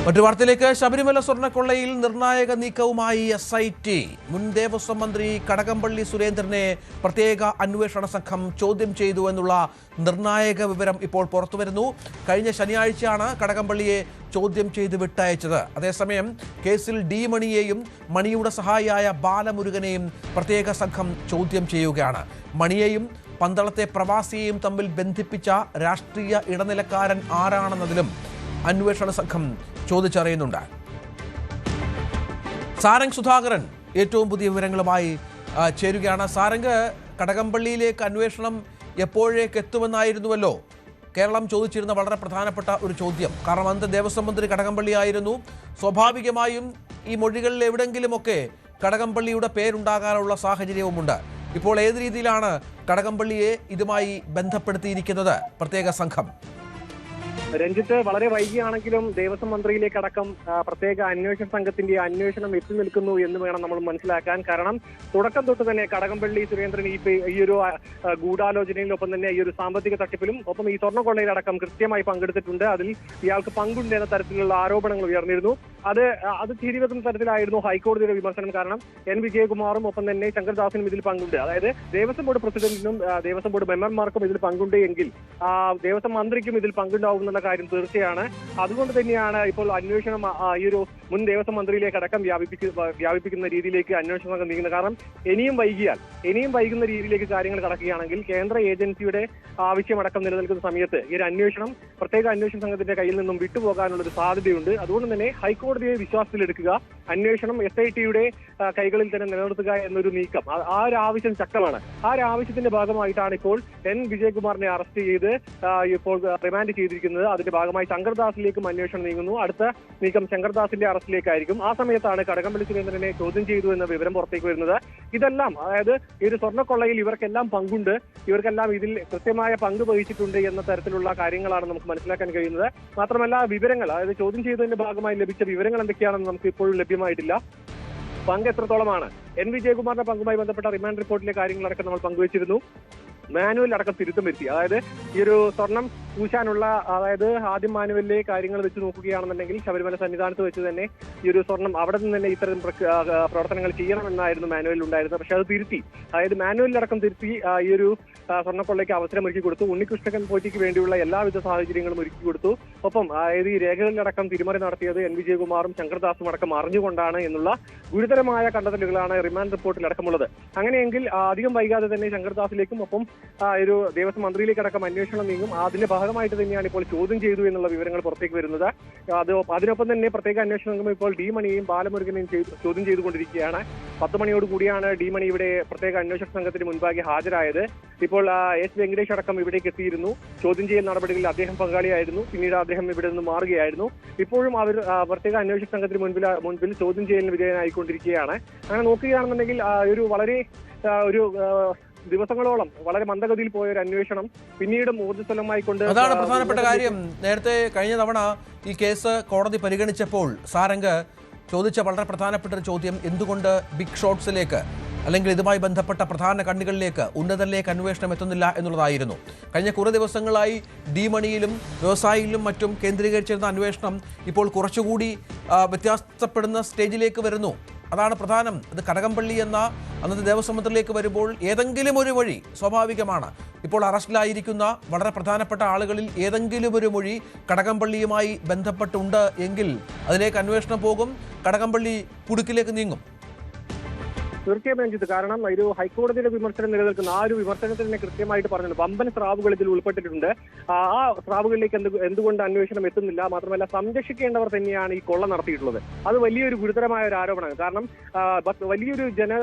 മറ്റു വാർത്തയിലേക്ക്. ശബരിമല സ്വർണ്ണക്കൊള്ളയിൽ നിർണായക നീക്കവുമായി SIT. മുൻ ദേവസ്വം മന്ത്രി കടകംപള്ളി സുരേന്ദ്രനെ പ്രത്യേക അന്വേഷണ സംഘം ചോദ്യം ചെയ്തു എന്നുള്ള നിർണായക വിവരം ഇപ്പോൾ പുറത്തുവരുന്നു. കഴിഞ്ഞ ശനിയാഴ്ചയാണ് കടകംപള്ളിയെ ചോദ്യം ചെയ്ത് വിട്ടയച്ചത്. അതേസമയം കേസിൽ ഡി മണിയെയും മണിയുടെ സഹായിയായ ബാലമുരുകനെയും പ്രത്യേക സംഘം ചോദ്യം ചെയ്യുകയാണ്. മണിയെയും പന്തളത്തെ പ്രവാസിയെയും തമ്മിൽ ബന്ധിപ്പിച്ച രാഷ്ട്രീയ ഇടനിലക്കാരൻ ആരാണെന്നതിലും അന്വേഷണ സംഘം ചോദിച്ചറിയുന്നുണ്ട്. സാരംഗ് സുധാകരൻ ഏറ്റവും പുതിയ വിവരങ്ങളുമായി ചേരുകയാണ്. സാരംഗ്, കടകംപള്ളിയിലേക്ക് അന്വേഷണം എപ്പോഴേക്ക് എത്തുമെന്നായിരുന്നുവല്ലോ കേരളം ചോദിച്ചിരുന്ന വളരെ പ്രധാനപ്പെട്ട ഒരു ചോദ്യം. കാരണം അന്ന് ദേവസ്വം മന്ത്രി കടകംപള്ളി ആയിരുന്നു. സ്വാഭാവികമായും ഈ മൊഴികളിൽ എവിടെങ്കിലുമൊക്കെ കടകംപള്ളിയുടെ പേരുണ്ടാകാനുള്ള സാഹചര്യവുമുണ്ട്. ഇപ്പോൾ ഏത് രീതിയിലാണ് കടകംപള്ളിയെ ഇതുമായി ബന്ധപ്പെടുത്തിയിരിക്കുന്നത് പ്രത്യേക സംഘം? രഞ്ജിത്ത്, വളരെ വൈകിയാണെങ്കിലും ദേവസ്വം മന്ത്രിയിലേക്കടക്കം പ്രത്യേക അന്വേഷണ സംഘത്തിന്റെ അന്വേഷണം എത്തി നിൽക്കുന്നു എന്ന് വേണം നമ്മൾ മനസ്സിലാക്കാൻ. കാരണം തുടക്കം തൊട്ട് തന്നെ കടകംപള്ളി സുരേന്ദ്രൻ ഈ ഒരു ഗൂഢാലോചനയിലൊപ്പം തന്നെ ഈ ഒരു സാമ്പത്തിക തട്ടിപ്പിലും ഒപ്പം ഈ സ്വർണ്ണക്കൊള്ളയിലടക്കം കൃത്യമായി പങ്കെടുത്തിട്ടുണ്ട്. അതിൽ ഇയാൾക്ക് പങ്കുണ്ട് എന്ന തരത്തിലുള്ള ആരോപണങ്ങൾ ഉയർന്നിരുന്നു. അത് തിരിവെക്കുന്ന തരത്തിലായിരുന്നു ഹൈക്കോടതിയുടെ വിമർശനം. കാരണം N. വിജയകുമാറും ഒപ്പം തന്നെ ശങ്കർദാസിനും ഇതിൽ പങ്കുണ്ട്. അതായത് ദേവസ്വം ബോർഡ് പ്രസിഡന്റിനും ദേവസ്വം ബോർഡ് മെമ്പർമാർക്കും ഇതിൽ പങ്കുണ്ട് എങ്കിൽ ദേവസ്വം മന്ത്രിക്കും ഇതിൽ പങ്കുണ്ടാവുമെന്നുള്ള കാര്യം തീർച്ചയാണ്. അതുകൊണ്ട് തന്നെയാണ് ഇപ്പോൾ അന്വേഷണം ഈ ഒരു മുൻ ദേവസ്വം മന്ത്രിയിലേക്ക് അടക്കം വ്യാപിപ്പിക്കുന്ന രീതിയിലേക്ക് അന്വേഷണ സംഘം നീങ്ങുന്നത്. കാരണം ഇനിയും വൈകുന്ന രീതിയിലേക്ക് കാര്യങ്ങൾ കടക്കുകയാണെങ്കിൽ കേന്ദ്ര ഏജൻസിയുടെ ആവശ്യമടക്കം നിലനിൽക്കുന്ന സമയത്ത് ഈ ഒരു അന്വേഷണം പ്രത്യേക അന്വേഷണ സംഘത്തിന്റെ കയ്യിൽ നിന്നും വിട്ടുപോകാനുള്ള ഒരു സാധ്യതയുണ്ട്. അതുകൊണ്ട് തന്നെ ഹൈക്കോടതിയെ വിശ്വാസത്തിലെടുക്കുക, അന്വേഷണം SITയുടെ കൈകളിൽ തന്നെ നിലനിർത്തുക എന്നൊരു നീക്കം, ആ ഒരു ആവശ്യം ശക്തമാണ്. ആ ഒരു ആവശ്യത്തിന്റെ ഭാഗമായിട്ടാണ് ഇപ്പോൾ N. വിജയകുമാറിനെ അറസ്റ്റ് ചെയ്ത് ഇപ്പോൾ റിമാൻഡ് ചെയ്തിരിക്കുന്നത്. അതിന്റെ ഭാഗമായി ശങ്കർദാസിലേക്കും അന്വേഷണം നീങ്ങുന്നു. അടുത്ത നീക്കം ശങ്കർദാസിന്റെ അറസ്റ്റിലേക്കായിരിക്കും. ആ സമയത്താണ് കടകംപള്ളി സുരേന്ദ്രനെ ചോദ്യം ചെയ്തു എന്ന വിവരം പുറത്തേക്ക് വരുന്നത്. ഇതെല്ലാം, അതായത് ഈ ഒരു സ്വർണ്ണക്കൊള്ളയിൽ ഇവർക്കെല്ലാം പങ്കുണ്ട്, ഇവർക്കെല്ലാം ഇതിൽ കൃത്യമായ പങ്ക് വഹിച്ചിട്ടുണ്ട് എന്ന തരത്തിലുള്ള കാര്യങ്ങളാണ് നമുക്ക് മനസ്സിലാക്കാൻ കഴിയുന്നത്. മാത്രമല്ല വിവരങ്ങൾ, അതായത് ചോദ്യം ചെയ്തതിന്റെ ഭാഗമായി ലഭിച്ച വിവരങ്ങൾ എന്തൊക്കെയാണെന്ന് നമുക്ക് ഇപ്പോഴും ലഭ്യമായിട്ടില്ല. പങ്ക് എത്രത്തോളമാണ്? N. വിജയകുമാറിന്റെ പങ്കുമായി ബന്ധപ്പെട്ട റിമാൻഡ് റിപ്പോർട്ടിലെ കാര്യങ്ങളടക്കം നമ്മൾ പങ്കുവച്ചിരുന്നു. മാനുവൽ അടക്കം തിരുത്തം വരുത്തി. അതായത് ഈ ഒരു സ്വർണം പൂശാനുള്ള, അതായത് ആദ്യം മാനുവലിലെ കാര്യങ്ങൾ വെച്ച് നോക്കുകയാണെന്നുണ്ടെങ്കിൽ ശബരിമല സന്നിധാനത്ത് വെച്ച് തന്നെ ഈ ഒരു സ്വർണം അവിടെ നിന്ന് തന്നെ ഇത്തരം പ്രവർത്തനങ്ങൾ ചെയ്യണമെന്നായിരുന്നു മാനുവലിൽ ഉണ്ടായിരുന്നത്. പക്ഷെ അത് തിരുത്തി, അതായത് മാനുവലിലടക്കം തിരുത്തി ഈ ഒരു സ്വർണ്ണക്കൊള്ളയ്ക്ക് അവസരം ഒരുക്കി കൊടുത്തു. ഉണ്ണികൃഷ്ണൻ പോറ്റിക്ക് വേണ്ടിയുള്ള എല്ലാവിധ സാഹചര്യങ്ങളും ഒരുക്കി കൊടുത്തു. ഒപ്പം അതായത് ഈ രേഖകളിലടക്കം തിരിമറി നടത്തിയത് N. വിജയകുമാറും ശങ്കർദാസും അടക്കം അറിഞ്ഞുകൊണ്ടാണ് എന്നുള്ള ഗുരുതരമായ കണ്ടെത്തലുകളാണ് റിമാൻഡ് റിപ്പോർട്ടിൽ അടക്കമുള്ളത്. അങ്ങനെയെങ്കിൽ അധികം വൈകാതെ തന്നെ ശങ്കർദാസിലേക്കും ഒപ്പം ഒരു ദേവസ്വം മന്ത്രിയിലേക്കടക്കം അന്വേഷണം നീങ്ങും. അതിന്റെ ഭാഗമായിട്ട് തന്നെയാണ് ഇപ്പോൾ ചോദ്യം ചെയ്തു എന്നുള്ള വിവരങ്ങൾ പുറത്തേക്ക് വരുന്നത്. അതിനൊപ്പം തന്നെ പ്രത്യേക അന്വേഷണ സംഘം ഇപ്പോൾ ഡി മണിയെയും ബാലമുരുകനെയും ചോദ്യം ചെയ്തുകൊണ്ടിരിക്കുകയാണ്. 10 മണിയോട് കൂടിയാണ് ഡി മണി ഇവിടെ പ്രത്യേക അന്വേഷണ സംഘത്തിന് മുൻപാകെ ഹാജരായത്. ഇപ്പോൾ S. വെങ്കടേഷ് അടക്കം ഇവിടേക്ക് എത്തിയിരുന്നു. ചോദ്യം ചെയ്യൽ നടപടികളിൽ അദ്ദേഹം പങ്കാളിയായിരുന്നു. പിന്നീട് അദ്ദേഹം ഇവിടെ നിന്ന് മാറുകയായിരുന്നു. ഇപ്പോഴും അവർ പ്രത്യേക അന്വേഷണ സംഘത്തിന് മുൻപിൽ ചോദ്യം ചെയ്യലിന് വിധേയനായിക്കൊണ്ടിരിക്കുകയാണ്. അങ്ങനെ നോക്കുകയാണെന്നുണ്ടെങ്കിൽ വളരെ ദിവസങ്ങളോളം വളരെ മന്ദഗതിയിൽ പോയ ഒരു അന്വേഷണം പിന്നീടും ഊർജ്ജസ്വലമായി കൊണ്ട്, അതാണ് പ്രധാനപ്പെട്ട കാര്യം. നേരത്തെ കഴിഞ്ഞ തവണ ഈ കേസ് കോടതി പരിഗണിച്ചപ്പോൾ സാരംഗ് ചോദിച്ച വളരെ പ്രധാനപ്പെട്ട ഒരു ചോദ്യം, എന്തുകൊണ്ട് ബിഗ് ഷോട്ട്സിലേക്ക് അല്ലെങ്കിൽ ഇതുമായി ബന്ധപ്പെട്ട പ്രധാന കണ്ണികളിലേക്ക്, ഉന്നതരിലേക്ക് അന്വേഷണം എത്തുന്നില്ല എന്നുള്ളതായിരുന്നു. കഴിഞ്ഞ കുറേ ദിവസങ്ങളായി ഡി മണിയിലും വ്യവസായിയിലും മറ്റും കേന്ദ്രീകരിച്ചിരുന്ന അന്വേഷണം ഇപ്പോൾ കുറച്ചുകൂടി വ്യത്യാസപ്പെടുന്ന സ്റ്റേജിലേക്ക് വരുന്നു. അതാണ് പ്രധാനം. ഇത് കടകംപള്ളി എന്ന അന്നത്തെ ദേവസ്വം മന്ത്രിയിലേക്ക് വരുമ്പോൾ ഏതെങ്കിലും ഒരു വഴി സ്വാഭാവികമാണ്. ഇപ്പോൾ അറസ്റ്റിലായിരിക്കുന്ന വളരെ പ്രധാനപ്പെട്ട ആളുകളിൽ ഏതെങ്കിലും ഒരു മൊഴി കടകംപള്ളിയുമായി ബന്ധപ്പെട്ടുണ്ട് എങ്കിൽ അതിലേക്ക് അന്വേഷണം പോകും, കടകംപള്ളി കുടുക്കിലേക്ക് നീങ്ങും. തീർച്ചയായും രഞ്ജിത്ത്, കാരണം ഒരു ഹൈക്കോടതിയുടെ വിമർശനം നിലനിൽക്കുന്ന ആ ഒരു വിമർശനത്തിൽ തന്നെ കൃത്യമായിട്ട് പറഞ്ഞിട്ടുണ്ട്. വമ്പൻ സ്രാവുകൾ ഇതിൽ ഉൾപ്പെട്ടിട്ടുണ്ട്. ആ സ്രാവുകളിലേക്ക് എന്തുകൊണ്ട് അന്വേഷണം എത്തുന്നില്ല? മാത്രമല്ല സംരക്ഷിക്കേണ്ടവർ തന്നെയാണ് ഈ കൊള്ള നടത്തിയിട്ടുള്ളത്. അത് വലിയൊരു ഗുരുതരമായ ഒരു ആരോപണമാണ്. കാരണം വലിയൊരു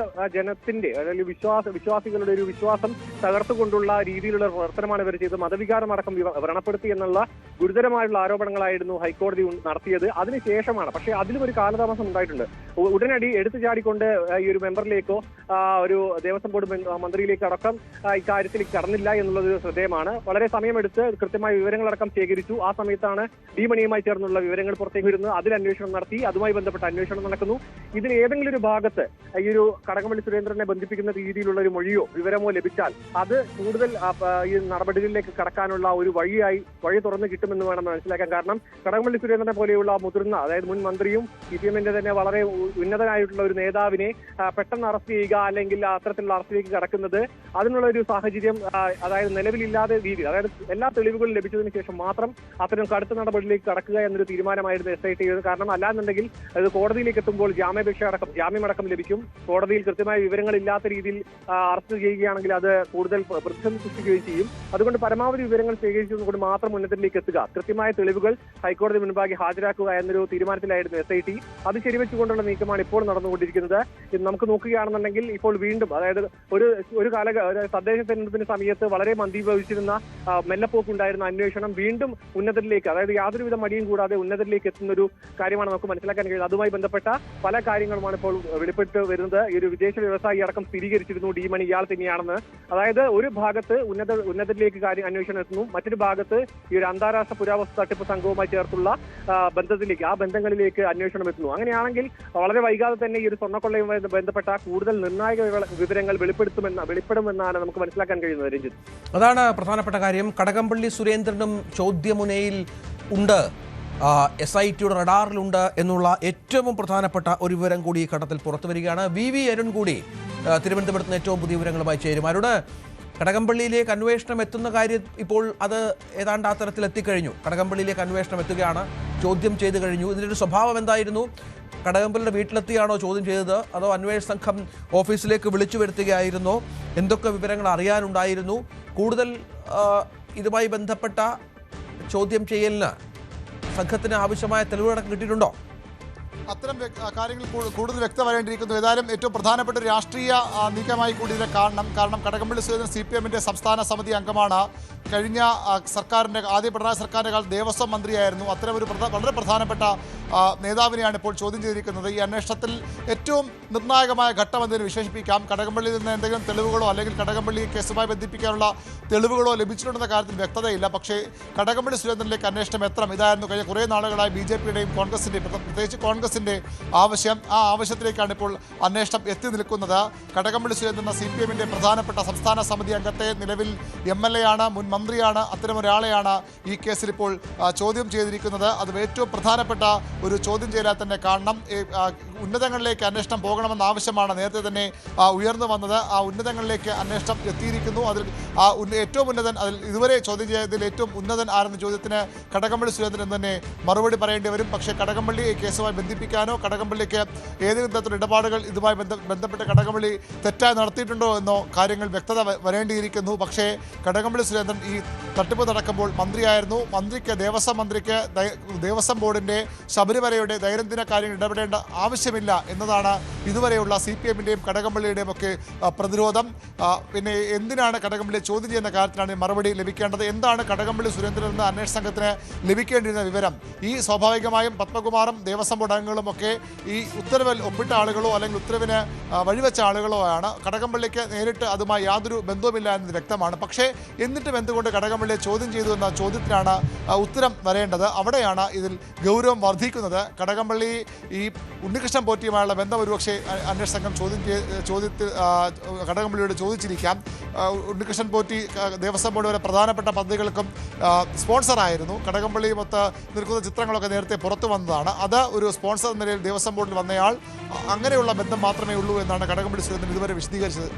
ജനത്തിന്റെ അല്ലെങ്കിൽ വിശ്വാസികളുടെ ഒരു വിശ്വാസം തകർത്തുകൊണ്ടുള്ള രീതിയിലുള്ള പ്രവർത്തനമാണ് ഇവർ ചെയ്തത്. മതവികാരമടക്കം വ്രണപ്പെടുത്തി എന്നുള്ള ഗുരുതരമായുള്ള ആരോപണങ്ങളായിരുന്നു ഹൈക്കോടതി നടത്തിയത്. അതിനുശേഷമാണ്, പക്ഷേ അതിലും ഒരു കാലതാമസം ഉണ്ടായിട്ടുണ്ട്. ഉടനടി എടുത്തു ചാടിക്കൊണ്ട് ഈ ഒരു മെമ്പർ സെക്രട്ടറിയിലേക്കോ ഒരു ദേവസ്വം ബോർഡ് മന്ത്രിയിലേക്ക് അടക്കം ഇക്കാര്യത്തിൽ കടന്നില്ല എന്നുള്ളത് ശ്രദ്ധേയമാണ്. വളരെ സമയമെടുത്ത് കൃത്യമായ വിവരങ്ങളടക്കം ശേഖരിച്ചു. ആ സമയത്താണ് ഡി മണിയുമായി ചേർന്നുള്ള വിവരങ്ങൾ പുറത്തേക്ക് വരുന്നത്. അതിൽ അന്വേഷണം നടത്തി, അതുമായി ബന്ധപ്പെട്ട അന്വേഷണം നടക്കുന്നു. ഇതിൽ ഏതെങ്കിലും ഒരു ഭാഗത്ത് ഈ ഒരു കടകംപള്ളി സുരേന്ദ്രനെ ബന്ധിപ്പിക്കുന്ന രീതിയിലുള്ള ഒരു മൊഴിയോ വിവരമോ ലഭിച്ചാൽ അത് കൂടുതൽ ഈ നടപടികളിലേക്ക് കടക്കാനുള്ള ഒരു വഴി തുറന്നു കിട്ടുമെന്ന് വേണം മനസ്സിലാക്കാൻ. കാരണം കടകംപള്ളി സുരേന്ദ്രനെ പോലെയുള്ള മുതിർന്ന, അതായത് മുൻ മന്ത്രിയും CPM-ന്റെ തന്നെ വളരെ ഉന്നതനായിട്ടുള്ള ഒരു നേതാവിനെ പെട്ടെന്ന് അറസ്റ്റ് ചെയ്യുക, അല്ലെങ്കിൽ അത്തരത്തിലുള്ള അറസ്റ്റിലേക്ക് കടക്കുന്നത് അതിനുള്ള ഒരു സാഹചര്യം അതായത് നിലവിലില്ലാതെ രീതിയിൽ, അതായത് എല്ലാ തെളിവുകളും ലഭിച്ചതിന് ശേഷം മാത്രം അത്തരം കടുത്ത നടപടിയിലേക്ക് കടക്കുക എന്നൊരു തീരുമാനമായിരുന്നു SIT. കാരണം അല്ലാന്നുണ്ടെങ്കിൽ അത് കോടതിയിലേക്ക് എത്തുമ്പോൾ ജാമ്യമടക്കം ലഭിക്കും. കോടതിയിൽ കൃത്യമായ വിവരങ്ങൾ ഇല്ലാത്ത രീതിയിൽ അറസ്റ്റ് ചെയ്യുകയാണെങ്കിൽ അത് കൂടുതൽ പ്രതിസന്ധി സൃഷ്ടിക്കുകയും ചെയ്യും. അതുകൊണ്ട് പരമാവധി വിവരങ്ങൾ ശേഖരിച്ചതുകൊണ്ട് മാത്രം ഉന്നതത്തിലേക്ക് എത്തുക, കൃത്യമായ തെളിവുകൾ ഹൈക്കോടതി മുൻപാകെ ഹാജരാക്കുക എന്നൊരു തീരുമാനത്തിലായിരുന്നു SIT. അത് ശരിവെച്ചുകൊണ്ടുള്ള നീക്കമാണ് ഇപ്പോൾ നടന്നുകൊണ്ടിരിക്കുന്നത്. നമുക്ക് നോക്കുകയാണെന്നുണ്ടെങ്കിൽ ഇപ്പോൾ വീണ്ടും, അതായത് ഒരു തദ്ദേശ തെരഞ്ഞെടുപ്പിന് സമയത്ത് വളരെ മന്ദീഭവിച്ചിരുന്ന മെല്ലപ്പോക്കുണ്ടായിരുന്ന അന്വേഷണം വീണ്ടും ഉന്നതരിലേക്ക്, അതായത് യാതൊരുവിധ മടിയും കൂടാതെ ഉന്നതരിലേക്ക് എത്തുന്ന ഒരു കാര്യമാണ് നമുക്ക് മനസ്സിലാക്കാൻ കഴിയുന്നത്. അതുമായി ബന്ധപ്പെട്ട പല കാര്യങ്ങളുമാണ് ഇപ്പോൾ വെളിപ്പെട്ട് വരുന്നത്. ഈ ഒരു വിദേശ വ്യവസായി അടക്കം സ്ഥിരീകരിച്ചിരുന്നു ഡി മണി ഇയാൾ തന്നെയാണെന്ന്. അതായത് ഒരു ഭാഗത്ത് ഉന്നതരിലേക്ക് അന്വേഷണം എത്തുന്നു, മറ്റൊരു ഭാഗത്ത് ഈ ഒരു അന്താരാഷ്ട്ര പുരാവസ്തു തട്ടിപ്പ് സംഘവുമായി ചേർത്തുള്ള ബന്ധങ്ങളിലേക്ക് അന്വേഷണം എത്തുന്നു. അങ്ങനെയാണെങ്കിൽ വളരെ വൈകാതെ തന്നെ ഈ ഒരു സ്വർണ്ണക്കൊള്ളയുമായി ബന്ധപ്പെട്ട കൂടുതൽ നിർണായക വിവരങ്ങൾ വെളിപ്പെടുമെന്നാണ് നമുക്ക് മനസ്സിലാക്കാൻ കഴിയുന്നത്. രഞ്ജിത്ത്, അതാണ് പ്രധാനപ്പെട്ട കാര്യം. കടകംപള്ളി സുരേന്ദ്രനും ചോദ്യമുനയിൽ ഉണ്ട്, SITയുടെ റഡാറിലുണ്ട് എന്നുള്ള ഏറ്റവും പ്രധാനപ്പെട്ട ഒരു വിവരം കൂടി ഈ ഘട്ടത്തിൽ പുറത്തു വരികയാണ്. VV അരുൺ കൂടി തിരുവനന്തപുരത്ത് നിന്ന് ഏറ്റവും പുതിയ വിവരങ്ങളുമായി ചേരും. അരുണ്, കടകംപള്ളിയിലേക്ക് അന്വേഷണം എത്തുന്ന കാര്യം ഇപ്പോൾ അത് ഏതാണ്ട് ആ തരത്തിൽ എത്തിക്കഴിഞ്ഞു. കടകംപള്ളിയിലേക്ക് അന്വേഷണം എത്തുകയാണ്, ചോദ്യം ചെയ്തു കഴിഞ്ഞു. ഇതിൻ്റെ സ്വഭാവം എന്തായിരുന്നു? കടകംപള്ളിയുടെ വീട്ടിലെത്തിയാണോ ചോദ്യം ചെയ്തത്, അതോ അന്വേഷണ സംഘം ഓഫീസിലേക്ക് വിളിച്ചു വരുത്തുകയായിരുന്നോ? എന്തൊക്കെ വിവരങ്ങൾ അറിയാനുണ്ടായിരുന്നു? കൂടുതൽ ഇതുമായി ബന്ധപ്പെട്ട ചോദ്യം ചെയ്യലിന് സംഘത്തിന് ആവശ്യമായ തെളിവുകളൊക്കെ കിട്ടിയിട്ടുണ്ടോ? അത്തരം കാര്യങ്ങൾ കൂടുതൽ വ്യക്തമായിരിക്കുന്നു. ഏതായാലും ഏറ്റവും പ്രധാനപ്പെട്ട ഒരു രാഷ്ട്രീയ നീക്കമായി കൂടി ഇതിനെ കാണണം. കാരണം കടകംപള്ളി സുരേന്ദ്രൻ CPM-ന്റെ സംസ്ഥാന സമിതി അംഗമാണ്. കഴിഞ്ഞ ആദ്യ പിണറായി സർക്കാരിൻ്റെ കാലത്ത് ദേവസ്വം മന്ത്രിയായിരുന്നു. അത്തരമൊരു വളരെ പ്രധാനപ്പെട്ട നേതാവിനെയാണ് ഇപ്പോൾ ചോദ്യം ചെയ്തിരിക്കുന്നത്. ഈ അന്വേഷണത്തിൽ ഏറ്റവും നിർണായകമായ ഘട്ടമെന്നതിന് വിശേഷിപ്പിക്കാം. കടകംപള്ളിയിൽ നിന്ന് എന്തെങ്കിലും തെളിവുകളോ അല്ലെങ്കിൽ കടകംപള്ളി കേസുമായി ബന്ധിപ്പിക്കാനുള്ള തെളിവുകളോ ലഭിച്ചിട്ടുണ്ടെന്ന കാര്യത്തിൽ വ്യക്തതയില്ല. പക്ഷേ കടകംപള്ളി സുരേന്ദ്രനിലേക്ക് അന്വേഷണം എത്തണം, ഇതായിരുന്നു കഴിഞ്ഞ കുറേ നാളുകളായി BJP-യുടെയും കോൺഗ്രസിൻ്റെയും, പ്രത്യേകിച്ച് കോൺഗ്രസിൻ്റെ ആവശ്യം. ആ ആവശ്യത്തിലേക്കാണ് ഇപ്പോൾ അന്വേഷണം എത്തി നിൽക്കുന്നത്. കടകംപള്ളി സുരേന്ദ്രൻ CPM-ന്റെ പ്രധാനപ്പെട്ട സംസ്ഥാന സമിതി അംഗത്തെ, നിലവിൽ MLA ആണ്, മുൻ മന്ത്രിയാണ്, അത്തരമൊരാളെയാണ് ഈ കേസിൽ ഇപ്പോൾ ചോദ്യം ചെയ്തിരിക്കുന്നത്. അത് ഏറ്റവും പ്രധാനപ്പെട്ട ഒരു ചോദ്യം ചെയ്യലായി തന്നെ കാണണം. ഉന്നതങ്ങളിലേക്ക് അന്വേഷണം പോകണമെന്ന ആവശ്യമാണ് നേരത്തെ തന്നെ ഉയർന്നു വന്നത്. ആ ഉന്നതങ്ങളിലേക്ക് അന്വേഷണം എത്തിയിരിക്കുന്നു. അതിൽ ഏറ്റവും ഉന്നതൻ, അതിൽ ഇതുവരെ ചോദ്യം ചെയ്തതിൽ ഏറ്റവും ഉന്നതൻ ആരെന്ന ചോദ്യത്തിന് കടകംപള്ളി സുരേന്ദ്രൻ തന്നെ മറുപടി പറയേണ്ടി വരും. പക്ഷേ കടകംപള്ളി ഈ കേസുമായി ബന്ധിപ്പിക്കാനോ കടകംപള്ളിക്ക് ഏതെങ്കിലും തരത്തിലുള്ള ഇടപാടുകൾ ഇതുമായി ബന്ധപ്പെട്ട് കടകംപള്ളി തെറ്റായി നടത്തിയിട്ടുണ്ടോ എന്നോ കാര്യങ്ങൾ വ്യക്തത വരേണ്ടിയിരിക്കുന്നു. പക്ഷേ കടകംപള്ളി സുരേന്ദ്രൻ ഈ തട്ടിപ്പ് നടക്കുമ്പോൾ മന്ത്രിയായിരുന്നു. ദേവസ്വം ദേവസ്വം ബോർഡിൻ്റെ, ശബരിമലയുടെ ദൈനംദിന കാര്യങ്ങൾ ഇടപെടേണ്ട ആവശ്യമില്ല എന്നതാണ് ഇതുവരെയുള്ള CPM-ന്റെയും കടകംപള്ളിയുടെയും ഒക്കെ പ്രതിരോധം. പിന്നെ എന്തിനാണ് കടകംപള്ളിയെ ചോദ്യം ചെയ്യുന്ന കാര്യത്തിലാണ് മറുപടി ലഭിക്കേണ്ടത്. എന്താണ് കടകംപള്ളി സുരേന്ദ്രൻ എന്ന അന്വേഷണ സംഘത്തിന് ലഭിക്കേണ്ടിരുന്ന വിവരം? ഈ സ്വാഭാവികമായും പത്മകുമാറും ദേവസ്വം ബോർഡ് അംഗങ്ങളും ഒക്കെ ഈ ഉത്തരവിൽ ഒപ്പിട്ട ആളുകളോ അല്ലെങ്കിൽ ഉത്തരവിന് വഴിവെച്ച ആളുകളോ ആണ്. കടകംപള്ളിക്ക് നേരിട്ട് അതുമായി യാതൊരു ബന്ധവുമില്ല എന്നത് വ്യക്തമാണ്. പക്ഷേ എന്നിട്ടും എന്തുകൊണ്ട് കടകംപള്ളിയെ ചോദ്യം ചെയ്തു എന്ന ചോദ്യത്തിനാണ് ഉത്തരം വരേണ്ടത്. അവിടെയാണ് ഇതിൽ ഗൗരവം വർദ്ധിക്കുന്നത്. കടകംപള്ളി ഈ ഉണ്ണികൃഷ്ണൻ പോറ്റിയുമായുള്ള ബന്ധം ഒരുപക്ഷെ അന്വേഷണ സംഘം ചോദ്യത്തിൽ കടകംപള്ളിയോട് ചോദിച്ചിരിക്കാം. ഉണ്ണികൃഷ്ണൻ പോറ്റി ദേവസ്വം ബോർഡ് വരെ പ്രധാനപ്പെട്ട പദ്ധതികൾക്കും സ്പോൺസറായിരുന്നു. കടകംപള്ളിയുമൊത്ത് നിൽക്കുന്ന ചിത്രങ്ങളൊക്കെ നേരത്തെ പുറത്തു വന്നതാണ്. അത് ഒരു സ്പോൺസർ നിലയിൽ ദേവസ്വം ബോർഡിൽ വന്നയാൾ, അങ്ങനെയുള്ള ബന്ധം മാത്രമേ ഉള്ളൂ എന്നാണ് കടകംപള്ളി സുരേന്ദ്രൻ ഇതുവരെ വിശദീകരിച്ചത്.